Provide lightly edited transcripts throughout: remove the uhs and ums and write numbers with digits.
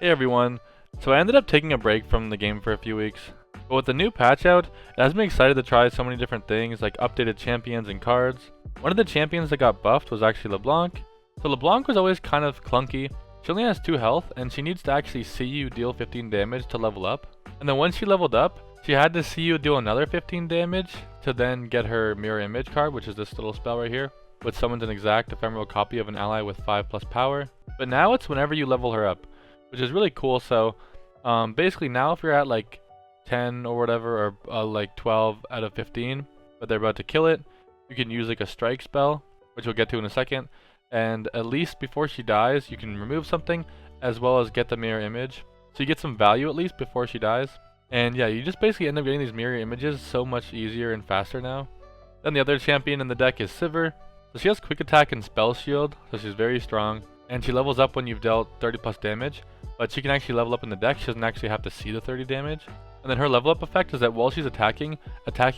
Hey everyone, so I ended up taking a break from the game for a few weeks, but with the new patch out, it has me excited to try so many different things like updated champions and cards. One of the champions that got buffed was actually LeBlanc. So LeBlanc was always kind of clunky. She only has 2 health and she needs to actually see you deal 15 damage to level up. And then once she leveled up, she had to see you deal another 15 damage to then get her mirror image card, which is this little spell right here, which summons an exact ephemeral copy of an ally with 5+ power. But now it's whenever you level her up, which is really cool. So basically now if you're at like 10 or whatever, or like 12 out of 15, but they're about to kill it, you can use like a strike spell, which we'll get to in a second, and at least before she dies you can remove something as well as get the mirror image, so you get some value at least before she dies. And yeah, you just basically end up getting these mirror images so much easier and faster now. Then the other champion in the deck is Sivir. So she has quick attack and spell shield, so she's very strong, and she levels up when you've dealt 30+ damage, but she can actually level up in the deck. She doesn't actually have to see the 30 damage. And then her level up effect is that while she's attacking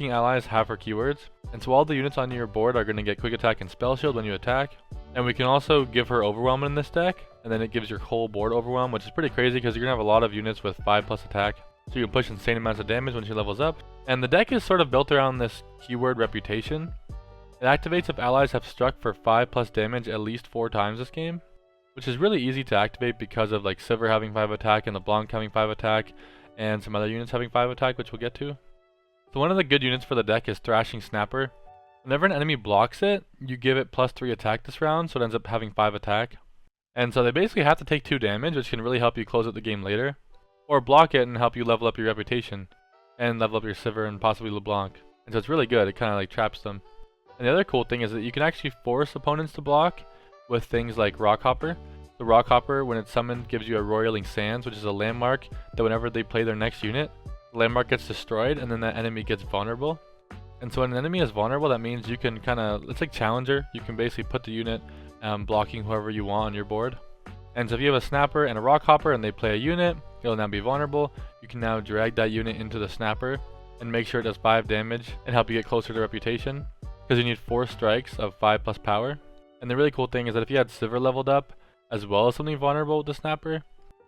allies have her keywords, and so all the units on your board are going to get quick attack and spell shield when you attack. And we can also give her overwhelm in this deck, and then it gives your whole board overwhelm, which is pretty crazy because you're going to have a lot of units with 5+ attack, so you can push insane amounts of damage when she levels up. And the deck is sort of built around this keyword reputation. It activates if allies have struck for 5+ damage at least 4 times this game, which is really easy to activate because of like Sivir having 5 attack and LeBlanc having 5 attack, and some other units having 5 attack, which we'll get to. So one of the good units for the deck is Thrashing Snapper. Whenever an enemy blocks it, you give it +3 attack this round, so it ends up having 5 attack. And so they basically have to take 2 damage, which can really help you close out the game later, or block it and help you level up your reputation, and level up your Sivir and possibly LeBlanc. And so it's really good, it kind of like traps them. And the other cool thing is that you can actually force opponents to block with things like Rockhopper. The Rockhopper, when it's summoned, gives you a Roiling Sands, which is a landmark that whenever they play their next unit, the landmark gets destroyed and then that enemy gets vulnerable. And so when an enemy is vulnerable, that means you can kind of, it's like Challenger, you can basically put the unit blocking whoever you want on your board. And so if you have a Snapper and a Rockhopper and they play a unit, it'll now be vulnerable. You can now drag that unit into the Snapper and make sure it does 5 damage and help you get closer to reputation, because you need 4 strikes of 5+ power. And the really cool thing is that if you had Sivir leveled up as well as something vulnerable with the Snapper,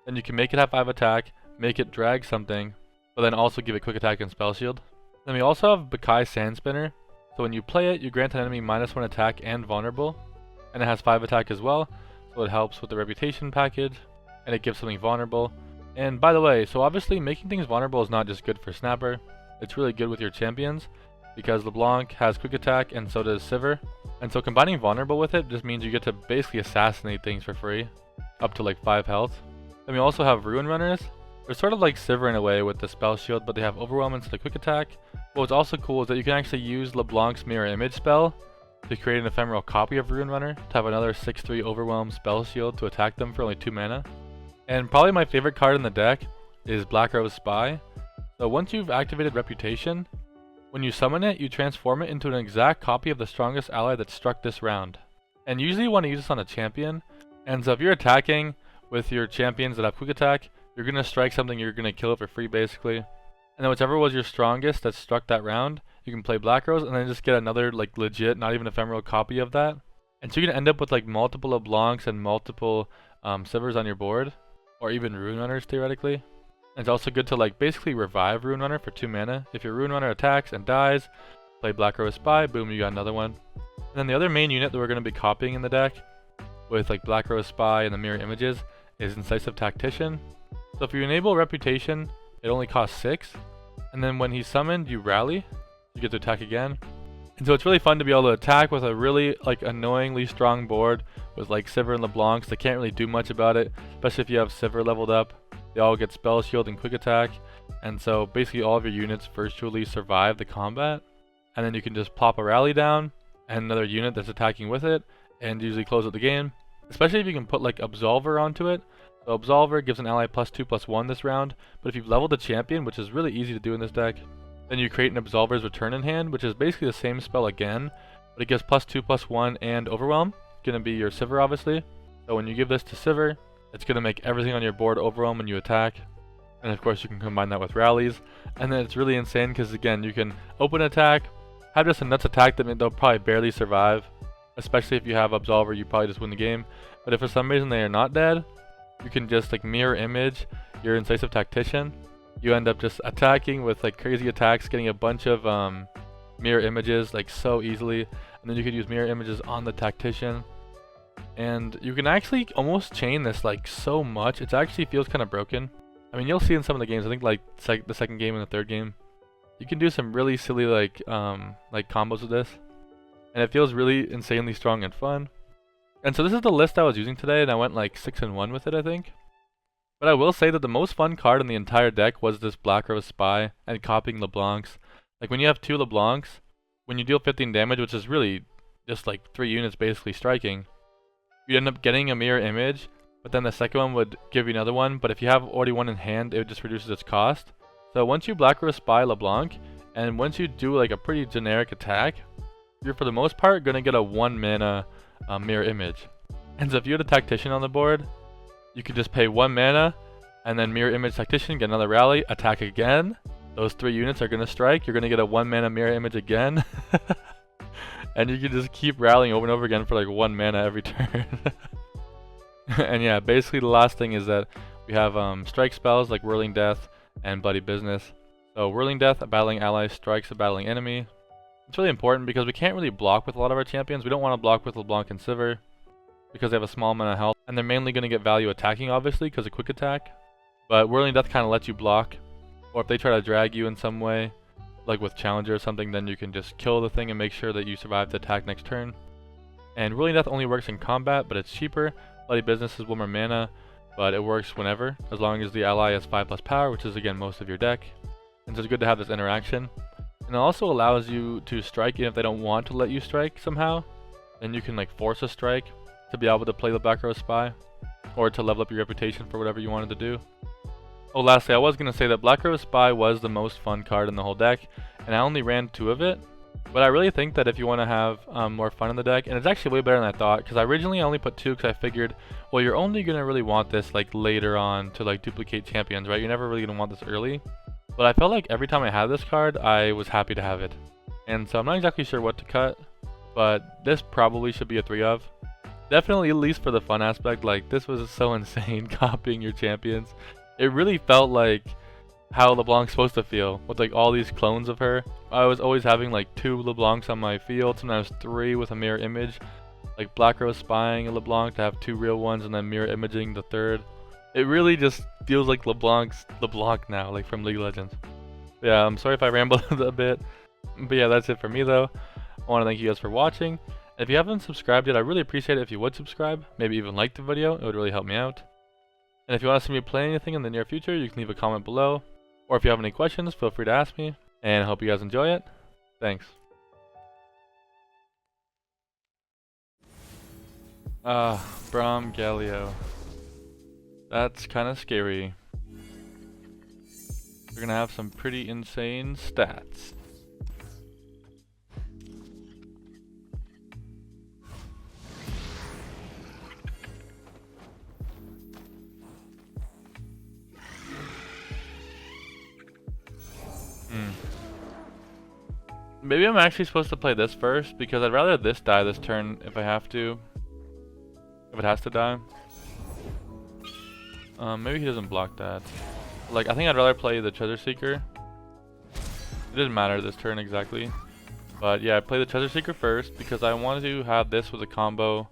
then you can make it have 5 attack, make it drag something, but then also give it quick attack and spell shield. Then we also have Bakai Sandspinner. So when you play it, you grant an enemy -1 attack and vulnerable, and it has 5 attack as well, so it helps with the reputation package, and it gives something vulnerable. And by the way, so obviously making things vulnerable is not just good for Snapper, it's really good with your champions, because LeBlanc has quick attack and so does Sivir. And so combining vulnerable with it just means you get to basically assassinate things for free, up to like 5 health. Then we also have Ruin Runners. They're sort of like Sivir in a way with the spell shield, but they have overwhelm instead of quick attack. But what's also cool is that you can actually use LeBlanc's mirror image spell to create an ephemeral copy of Ruin Runner to have another 6/3 overwhelm spell shield to attack them for only 2 mana. And probably my favorite card in the deck is Black Rose Spy. So once you've activated Reputation, when you summon it, you transform it into an exact copy of the strongest ally that struck this round. And usually you want to use this on a champion. And so if you're attacking with your champions that have quick attack, you're going to strike something, you're going to kill it for free basically. And then whichever was your strongest that struck that round, you can play Black Rose and then just get another like legit, not even ephemeral copy of that. And so you can end up with like multiple LeBlancs and multiple Sivirs on your board, or even Ruin Runners theoretically. And it's also good to like basically revive Ruin Runner for 2 mana. If your Ruin Runner attacks and dies, play Black Rose Spy, boom, you got another one. And then the other main unit that we're going to be copying in the deck with like Black Rose Spy and the mirror images is Incisive Tactician. So if you enable Reputation, it only costs 6, and then when he's summoned, you rally, you get to attack again. And so it's really fun to be able to attack with a really like annoyingly strong board with like Sivir and LeBlancs. They can't really do much about it, especially if you have Sivir leveled up. They all get spell shield and quick attack, and so basically all of your units virtually survive the combat. And then you can just pop a rally down and another unit that's attacking with it, and usually close out the game. Especially if you can put like Absolver onto it. So Absolver gives an ally +2/+1 this round, but if you've leveled a champion, which is really easy to do in this deck, then you create an Absolver's Return in hand, which is basically the same spell again, but it gives +2/+1 and overwhelm. It's going to be your Sivir obviously. So when you give this to Sivir, it's going to make everything on your board overwhelm when you attack. And of course you can combine that with rallies. And then it's really insane because again, you can open attack, have just a nuts attack that they'll probably barely survive. Especially if you have Absolver, you probably just win the game. But if for some reason they are not dead, you can just like mirror image your Incisive Tactician. You end up just attacking with like crazy attacks, getting a bunch of mirror images like so easily, and then you could use mirror images on the Tactician. And you can actually almost chain this like so much. It actually feels kind of broken. I mean, you'll see in some of the games, I think like the second game and the third game, you can do some really silly like combos with this. And it feels really insanely strong and fun. And so this is the list I was using today, and I went like 6-1 with it, I think. But I will say that the most fun card in the entire deck was this Black Rose Spy and copying LeBlancs. Like when you have 2 LeBlancs, when you deal 15 damage, which is really just like 3 units basically striking, you'd end up getting a mirror image, but then the second one would give you another one. But if you have already one in hand, it just reduces its cost. So once you Black Rose Spy LeBlanc, and once you do like a pretty generic attack, you're for the most part gonna get a 1 mana mirror image. And so if you had a Tactician on the board, you could just pay 1 mana and then mirror image Tactician, get another rally, attack again. Those 3 units are gonna strike. You're gonna get a 1 mana mirror image again. And you can just keep rallying over and over again for like 1 mana every turn. And yeah, basically the last thing is that we have strike spells like Whirling Death and Bloody Business. So Whirling Death, a battling ally, strikes a battling enemy. It's really important because we can't really block with a lot of our champions. We don't want to block with LeBlanc and Sivir because they have a small amount of health, and they're mainly going to get value attacking obviously because of quick attack. But Whirling Death kind of lets you block, or if they try to drag you in some way, like with Challenger or something, then you can just kill the thing and make sure that you survive the attack next turn. And Whirling Death only works in combat, but it's cheaper. Bloody Business is 1 more mana, but it works whenever, as long as the ally has 5+ power, which is again most of your deck. And so it's good to have this interaction. And it also allows you to strike even if they don't want to let you strike somehow. Then you can like force a strike to be able to play the Black Rose Spy, or to level up your reputation for whatever you wanted to do. Oh, lastly, I was going to say that Black Rose Spy was the most fun card in the whole deck, and I only ran 2 of it. But I really think that if you want to have more fun in the deck, and it's actually way better than I thought, because I originally only put 2 because I figured, well, you're only going to really want this like later on to like duplicate champions, right? You're never really going to want this early. But I felt like every time I had this card, I was happy to have it. And so I'm not exactly sure what to cut, but this probably should be a 3 of. Definitely, at least for the fun aspect, like this was so insane copying your champions. It really felt like how LeBlanc's supposed to feel with like all these clones of her. I was always having like 2 LeBlancs on my field, sometimes 3 with a mirror image. Like Black Rose spying a LeBlanc to have 2 real ones and then mirror imaging the third. It really just feels like LeBlanc's LeBlanc now, like from League of Legends. But yeah, I'm sorry if I rambled a bit. But yeah, that's it for me though. I want to thank you guys for watching. If you haven't subscribed yet, I really appreciate it if you would subscribe. Maybe even like the video, it would really help me out. And if you want to see me play anything in the near future, you can leave a comment below. Or if you have any questions, feel free to ask me. And I hope you guys enjoy it. Thanks. Braum Galio. That's kind of scary. We're gonna have some pretty insane stats. Maybe I'm actually supposed to play this first, because I'd rather this die this turn if I have to. If it has to die. Maybe he doesn't block that. Like, I think I'd rather play the Treasure Seeker. It doesn't matter this turn exactly. But yeah, I play the Treasure Seeker first, because I wanted to have this with a combo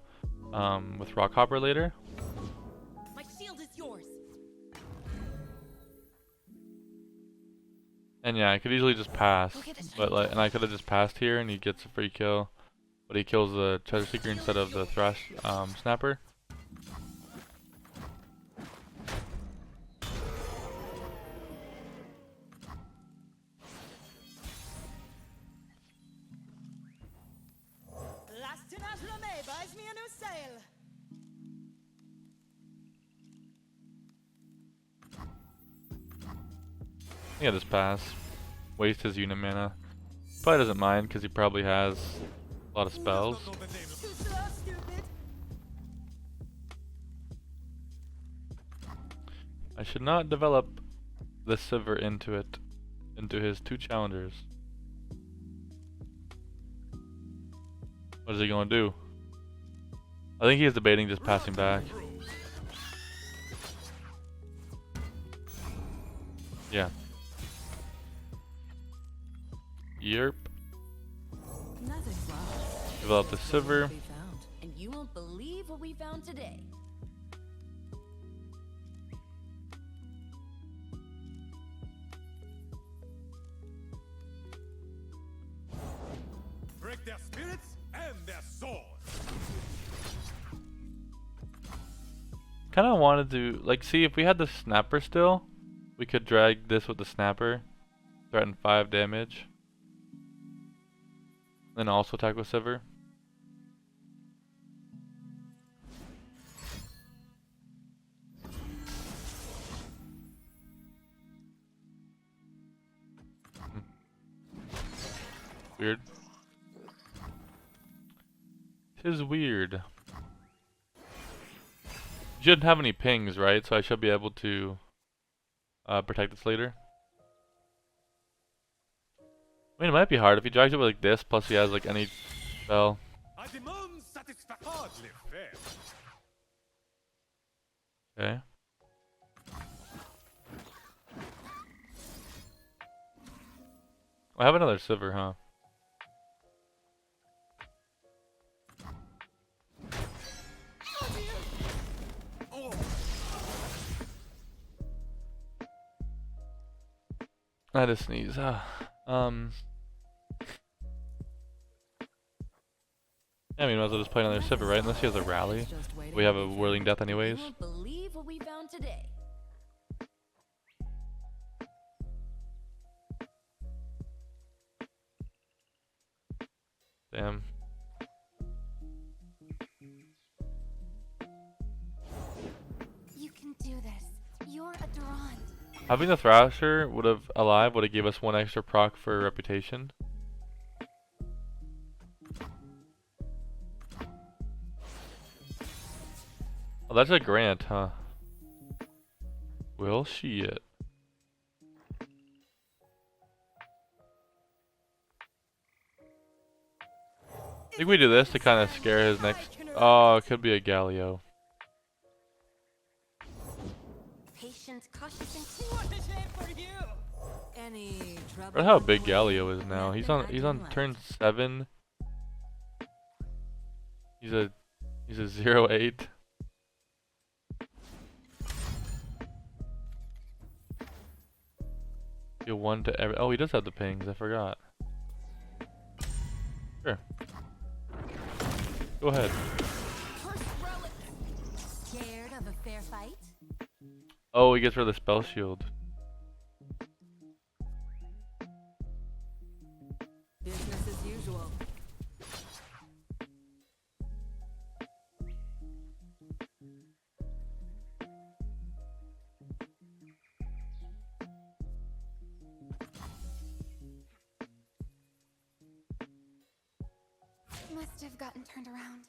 with Rock Hopper later. My shield is yours. And yeah, I could easily just pass, but like, and I could have just passed here, and he gets a free kill, but he kills the Treasure Seeker instead of the Thrash Snapper. Buys me a new sail. Yeah, just pass. Waste his unit mana. Probably doesn't mind because he probably has a lot of spells. I should not develop the Sivir into his 2 challengers. What is he gonna do? I think he is debating just passing back. Yeah. Yerp. Nothing's lost. Develop the Sivir. Be found. And you won't believe what we found today. Break their spirits and their swords. Kind of wanted to, like, see if we had the snapper still, we could drag this with the snapper, threaten 5 damage, then also attack with Sivir. Weird. 'Tis weird. You shouldn't have any pings, right? So I should be able to protect this later. I mean, it might be hard if he drags it with like this, plus he has like any spell. I demand satisfaction. Hardly fair. Okay. I have another Sivir, huh? I had to sneeze. Yeah, I mean, might as well just play another Sivir, right? Unless he has a rally. We have a Whirling Death anyways. You won't believe what we found today. Damn. You can do this. You're a Durand. Having the Thrasher would have gave us 1 extra proc for reputation. Oh, that's a Grant, huh? Will she it? I think we do this to kind of scare his next. Oh, it could be a Galio. Patient, cautious, and What a shame for you! Any trouble? Look how big Galio is now. He's on turn 7. He's a 0-8. Deal 1 to every. Oh, he does have the pings. I forgot. Sure. Go ahead. First relic. scared of a fair fight? Oh, he gets rid of the spell shield. Business as usual. Must have gotten turned around.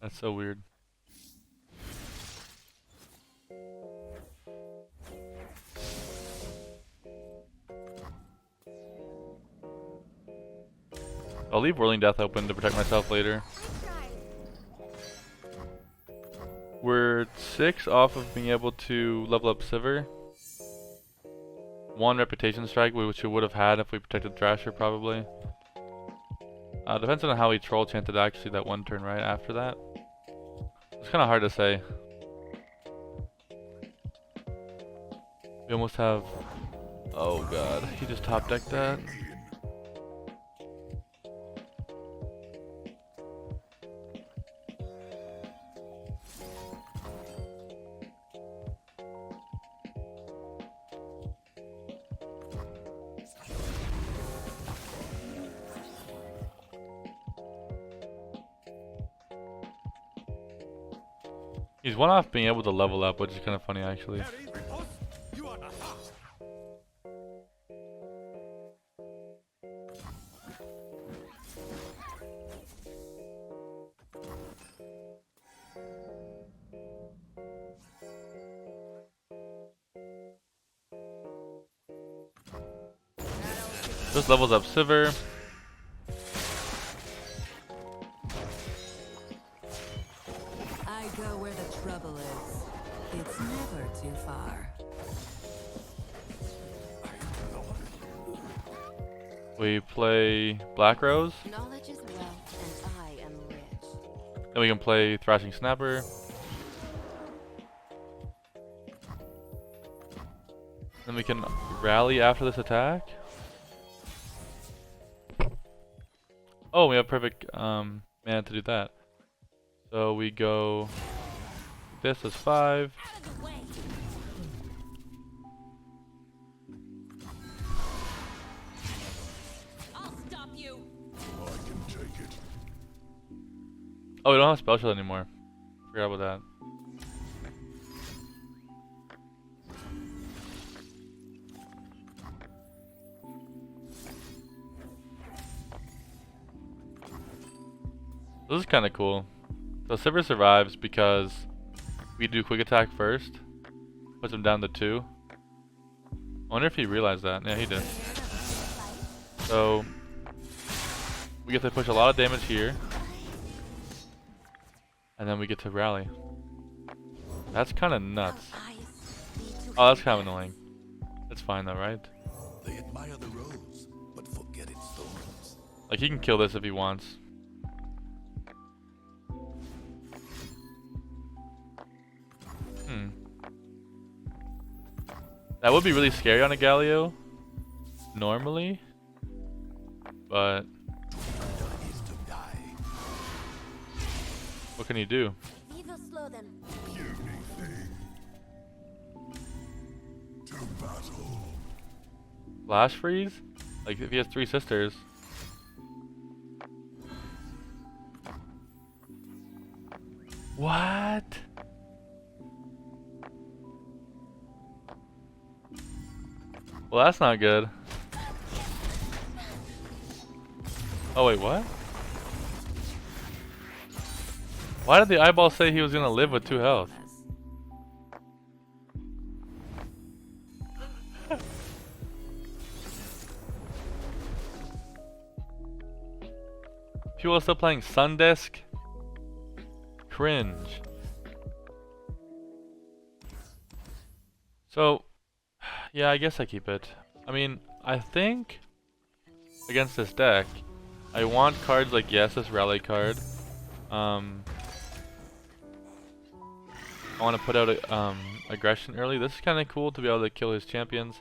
That's so weird. I'll leave Whirling Death open to protect myself later. We're 6 off of being able to level up Sivir. 1 reputation strike, which we would have had if we protected Thrasher, probably. Depends on how he troll chanted actually that 1 turn right after that. It's kind of hard to say. We almost have. Oh god, he just top decked that. He's 1 off being able to level up, which is kind of funny actually. Harry, repulse. You are the heart. This levels up Sivir. It's never too far. We play Black Rose. Knowledge is wealth, and I am rich. Then we can play Thrashing Snapper. Then we can rally after this attack. Oh, we have perfect mana to do that. So we go. This is 5. Out of the way. I'll stop you. I can take it. Oh, we don't have Spell Shield anymore. Forgot about that. This is kind of cool. So Sivir survives because we do quick attack first. Puts him down to 2. I wonder if he realized that. Yeah, he did. So we get to push a lot of damage here. And then we get to rally. That's kind of nuts. Oh, that's kind of annoying. It's fine though, right? They admire the rose, but forget its thorns. Like he can kill this if he wants. That would be really scary on a Galio, normally, but what can you do? We will slow them. Puny thing. To battle. Flash freeze? Like if he has 3 sisters. What? Well, that's not good. Oh wait, what? Why did the eyeball say he was gonna live with 2 health? People are still playing Sundisk? Cringe. So, yeah, I guess I keep it. I mean, I think against this deck, I want cards like, yes, this rally card. I want to put out aggression early. This is kind of cool to be able to kill his champions.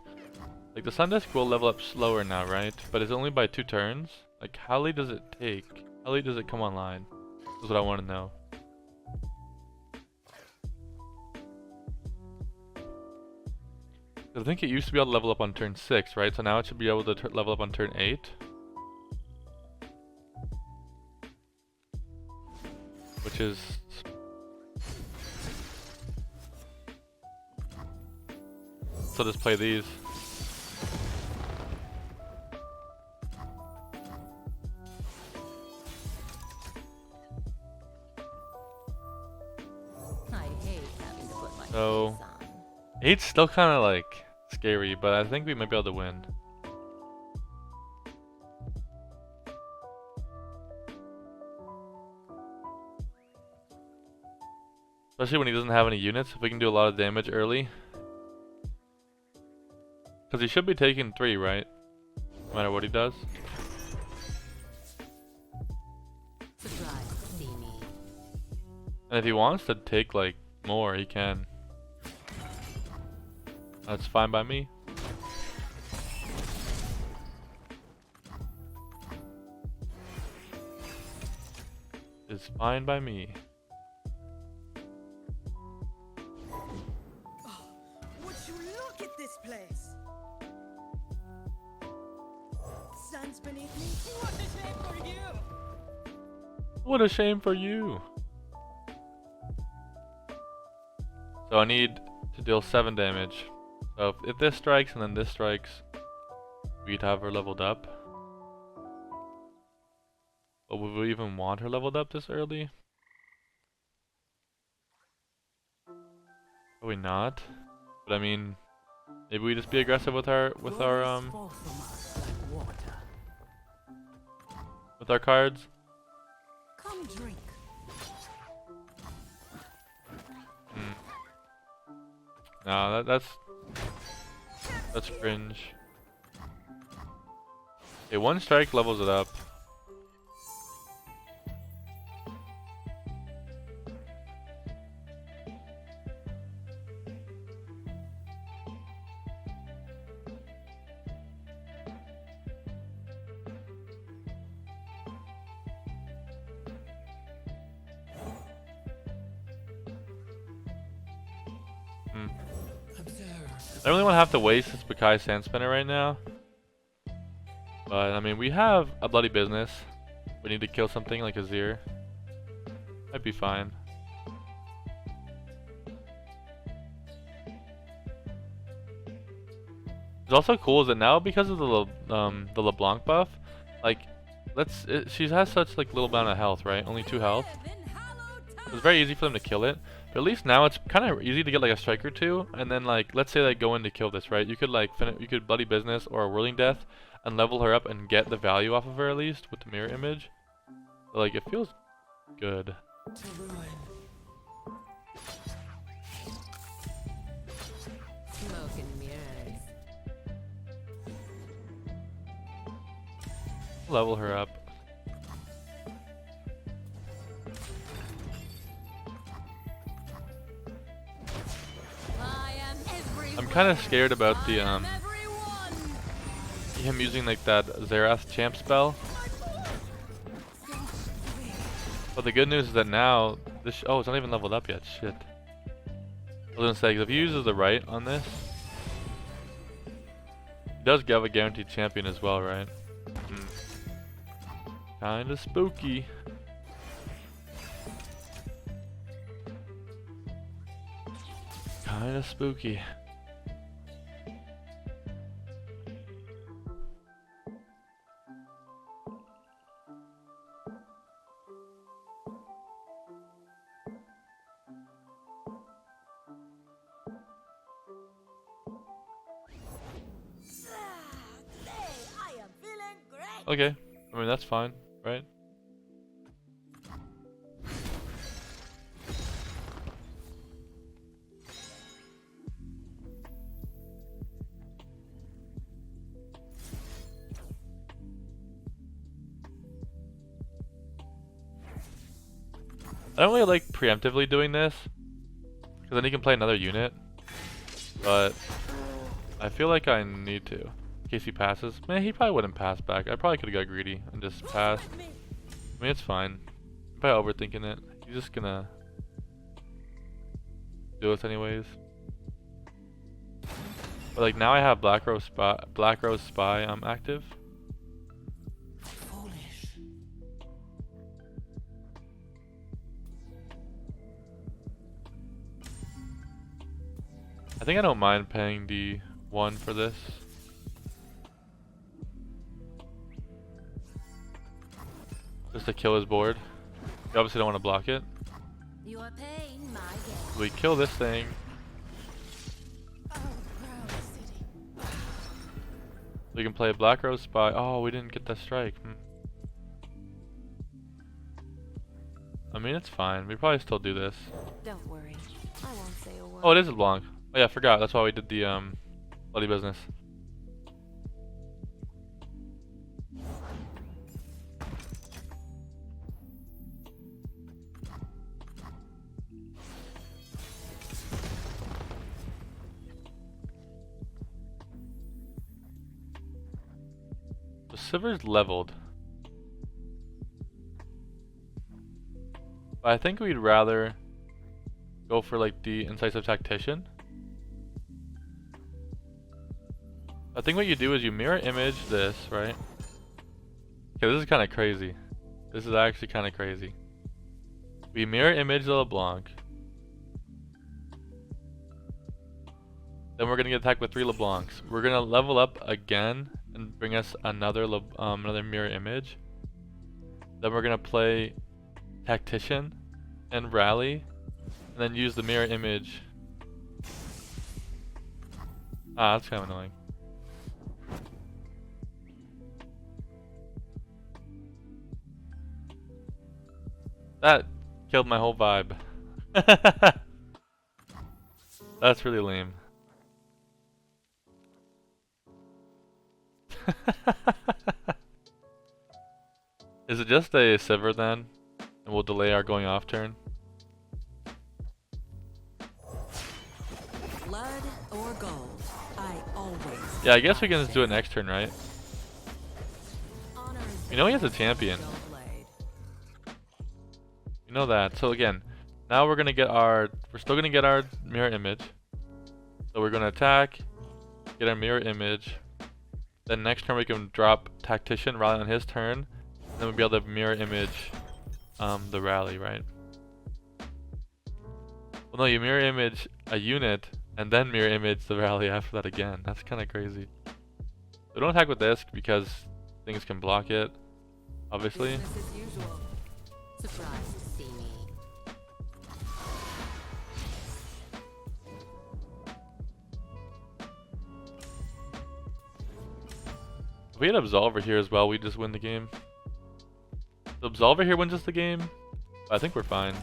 Like the Sundisk will level up slower now, right? But it's only by 2 turns. Like how late does it take? How late does it come online? That's what I want to know. I think it used to be able to level up on turn 6, right? So now it should be able to level up on turn 8. Which is... So just play these. I hate having to put my So- face on. 8's still kind of like scary, but I think we might be able to win. Especially when he doesn't have any units, if we can do a lot of damage early. Because he should be taking 3, right? No matter what he does. Surprised to see me. And if he wants to take like more, he can. That's fine by me. It's fine by me. Would you look at this place? Sun's beneath me. What a shame for you! What a shame for you. So I need to deal 7 damage. So if this strikes and then this strikes, we'd have her leveled up. But would we even want her leveled up this early? Probably not. But I mean, maybe we just be aggressive with our with our cards. Come drink. No, that's cringe. Okay, one strike levels it up. I don't really want to have to waste this Bakai Sand Spinner right now. But, I mean, we have a bloody business. We need to kill something like a Zir. Might be fine. What's also cool is that now, because of the LeBlanc buff, like, she has such like little amount of health, right? Only 2 health. It's very easy for them to kill it. But at least now it's kind of easy to get like a strike or 2, and then like let's say they go in to kill this, right? You could like you could bloody business or a whirling death and level her up and get the value off of her at least with the mirror image. But, like, it feels good. Smoke and mirrors. Level her up. I'm kind of scared about the him using like that Xerath champ spell. But the good news is that now this oh, it's not even leveled up yet. Shit. I was gonna say, 'cause if he uses the right on this, he does give a guaranteed champion as well, right? Kinda spooky. Kinda spooky. Okay, I mean that's fine, right? I don't really like preemptively doing this, because then he can play another unit, but I feel like I need to, in case he passes. Man, he probably wouldn't pass back. I probably could have got greedy and just passed. I mean, it's fine. I'm probably overthinking it. He's just gonna do this anyways. But like now I have Black Rose Spy active. I think I don't mind paying the 1 for this. Just to kill his board. You obviously don't want to block it. You are paying my guest. We kill this thing. We can play Black Rose Spy. Oh, we didn't get that strike. I mean, it's fine. We probably still do this. Don't worry. I won't say a word. Oh, it is LeBlanc. Oh yeah, I forgot. That's why we did the bloody business. So Sivir's leveled. But I think we'd rather go for like the Incisive Tactician. I think what you do is you mirror image this, right? Okay, this is kind of crazy. This is actually kind of crazy. We mirror image the LeBlanc. Then we're gonna get attacked with 3 LeBlancs. We're gonna level up again and bring us another another mirror image. Then we're gonna play Tactician and Rally, and then use the mirror image. Ah, that's kind of annoying. That killed my whole vibe. That's really lame. Is it just a Sivir then? And we'll delay our going off turn? Blood or gold, I always. Yeah, I guess we can just do it next turn, right? Honor is You know he has a champion. well played. You know that. So again, now we're gonna get our, we're still gonna get our mirror image. So we're gonna attack, get our mirror image. Then next turn we can drop tactician rally on his turn. And then we'll be able to mirror image the rally, right? Well no, you mirror image a unit and then mirror image the rally after that again. That's kinda crazy. So don't attack with this because things can block it, obviously. Business as usual. Surprised to see me. If we had Absolver here as well, we just win the game. The Absolver here wins us the game. I think we're fine.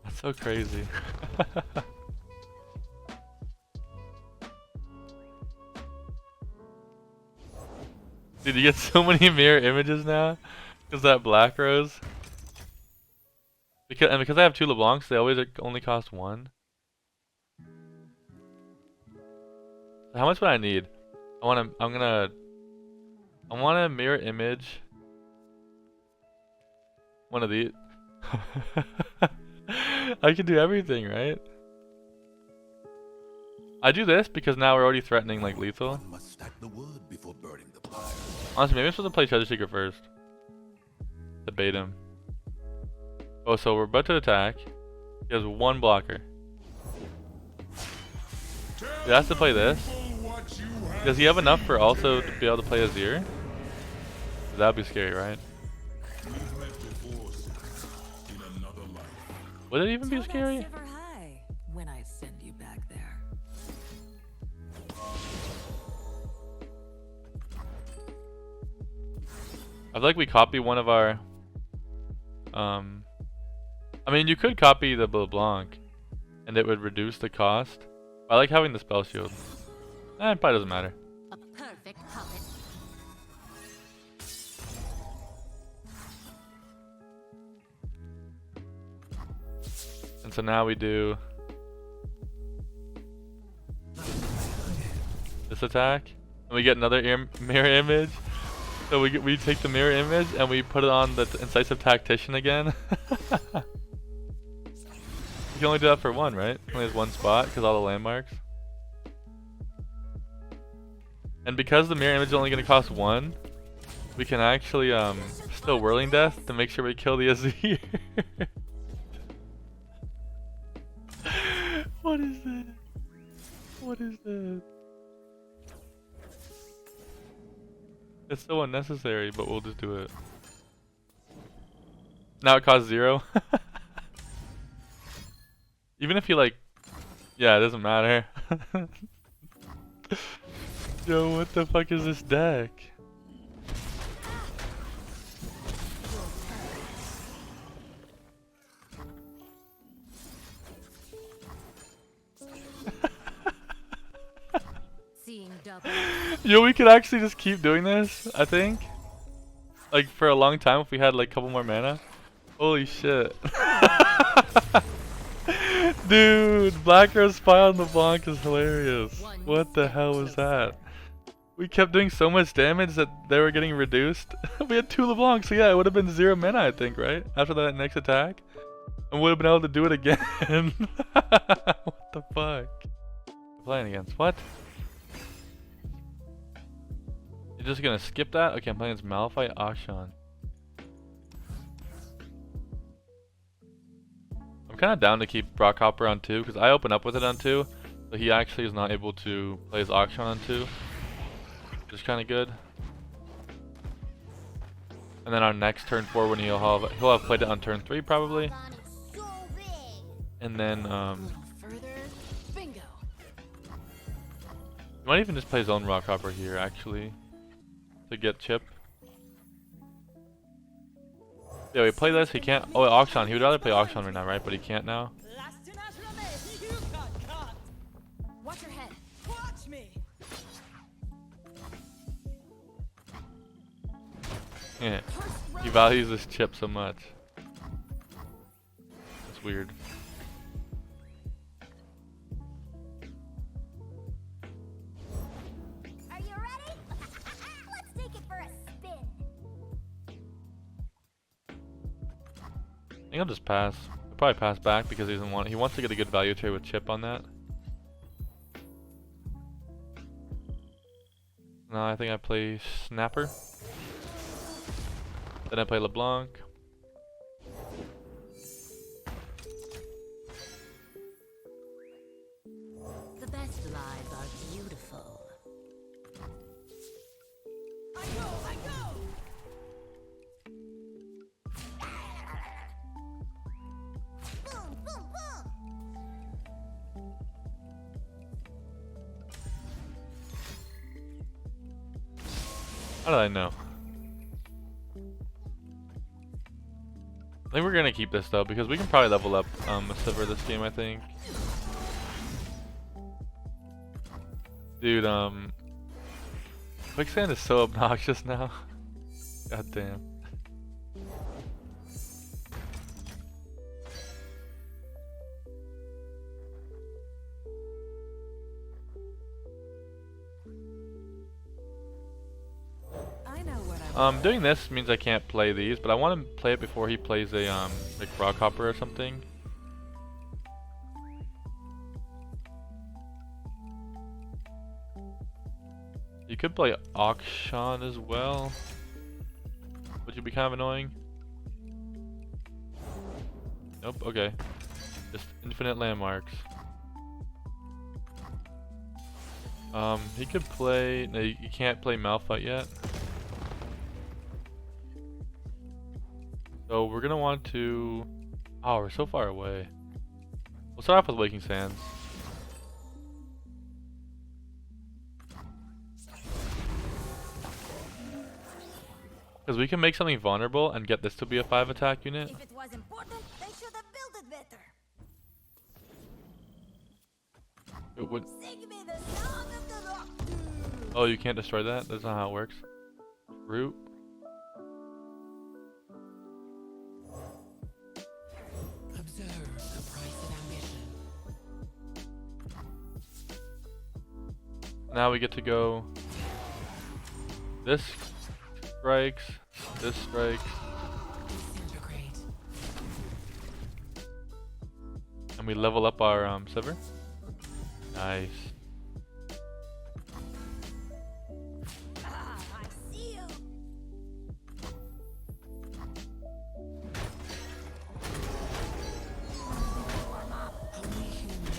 That's so crazy. Dude, you get so many mirror images now because that black rose. Because I have two LeBlancs, they always only cost one. How much would I need? I want a mirror image. One of these. I can do everything, right? I do this because now we're already threatening like lethal. One must stack the wood before burning the pyre. Honestly, maybe I'm supposed to play Treasure Seeker first. To bait him. Oh, so we're about to attack. He has one blocker. He has to play this. Does he have enough for also to be able to play Azir? That'd be scary, right? Would it even be Tell that scary? Sivir hi when I send you back there. I feel like we copy one of our I mean you could copy the LeBlanc and it would reduce the cost. I like having the spell shield. It probably doesn't matter. A perfect puppet. And so now we do this attack and we get another mirror image. So we take the mirror image and we put it on the incisive tactician again. You can only do that for one, right? Only has one spot because all the landmarks. And because the mirror image is only going to cost one, we can actually still Whirling Death to make sure we kill the Azir. What is that? What is that? It's so unnecessary, but we'll just do it. Now it costs 0. Even if you like, yeah, it doesn't matter. Yo, what the fuck is this deck? Seeing double. Yo, we could actually just keep doing this, I think. Like, for a long time if we had like a couple more mana. Holy shit. Dude, Black Rose Spy on LeBlanc is hilarious. What the hell was that? We kept doing so much damage that they were getting reduced. We had 2 LeBlancs, so yeah, it would have been 0 mana, I think, right? After that next attack. And would have been able to do it again. What the fuck? We're playing against what? You're just gonna skip that? Okay, I'm playing against Malphite Akshan. I'm kinda down to keep Brock Hopper on 2, because I open up with it on 2. So he actually is not able to play his Akshan on 2. Which is kinda good. And then our next turn 4 when he'll have played it on turn 3 probably. And then A little further. Bingo. he might even just play his own rock hopper here actually to get chip. Yeah, we play this. He can't. Oh, Akshan. He would rather play Akshan right now, right? But he can't now. Last to natural me. You got caught. Watch your head. Watch me. Yeah. He values this chip so much. It's weird. Are you ready? Let's take it for a spin. I think I'll just pass. I'll probably pass back because he doesn't want. He wants to get a good value trade with chip on that. No, I think I play Snapper. Then I play LeBlanc. The best lives are beautiful. I go. Boom, boom, boom. How did I know? I think we're gonna keep this though because we can probably level up a Sivir this game. I think. Dude, Quicksand is so obnoxious now. God damn. I know what I Doing this means I can't play these, but I want to play it before he plays a like rock hopper or something. You could play Akshan as well, which would be kind of annoying. Nope. Okay. Just infinite landmarks. He could play. No, you can't play Malphite yet. So we're gonna want to. Oh, we're so far away. We'll start off with Waking Sands. Because we can make something vulnerable and get this to be a 5 attack unit. If it was important, they should have built it better. It would. Sing me the song of the rock. Oh, you can't destroy that? That's not how it works. Root. observe the price of ambition. Now we get to go. This strikes. This strikes. Disintegrate. And we level up our Sivir. Nice. Ah, I see you. Only human.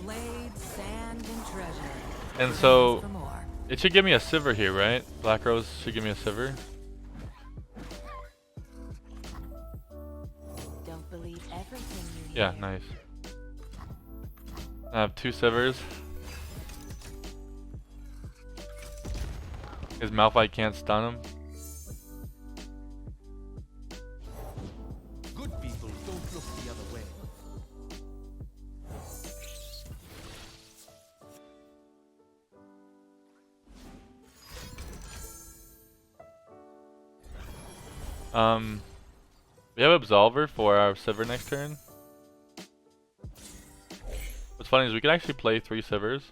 Blade, sand, and treasure. And so For more. it should give me a Sivir here, right? Black Rose should give me a Sivir. Don't believe everything you Yeah, hear. nice. I have 2 Sivirs. His Malphite can't stun him. Good people don't look the other way. We have Absolver for our Sivir next turn. What's funny is we could actually play 3 Sivirs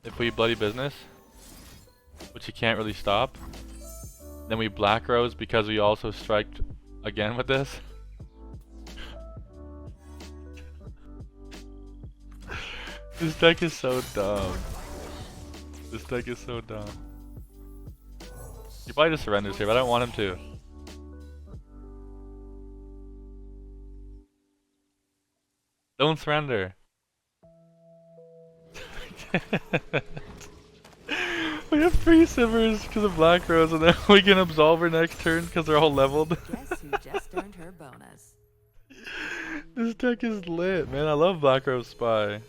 if we bloody business, which he can't really stop. Then we Black Rose because we also striked again with this. This deck is so dumb. This deck is so dumb. He probably just surrenders here, but I don't want him to. Don't surrender. We have 3 Sivirs because of Black Rose, and then we can Absolver next turn because they're all leveled. Guess who just earned her bonus? This deck is lit, man. I love Black Rose Spy.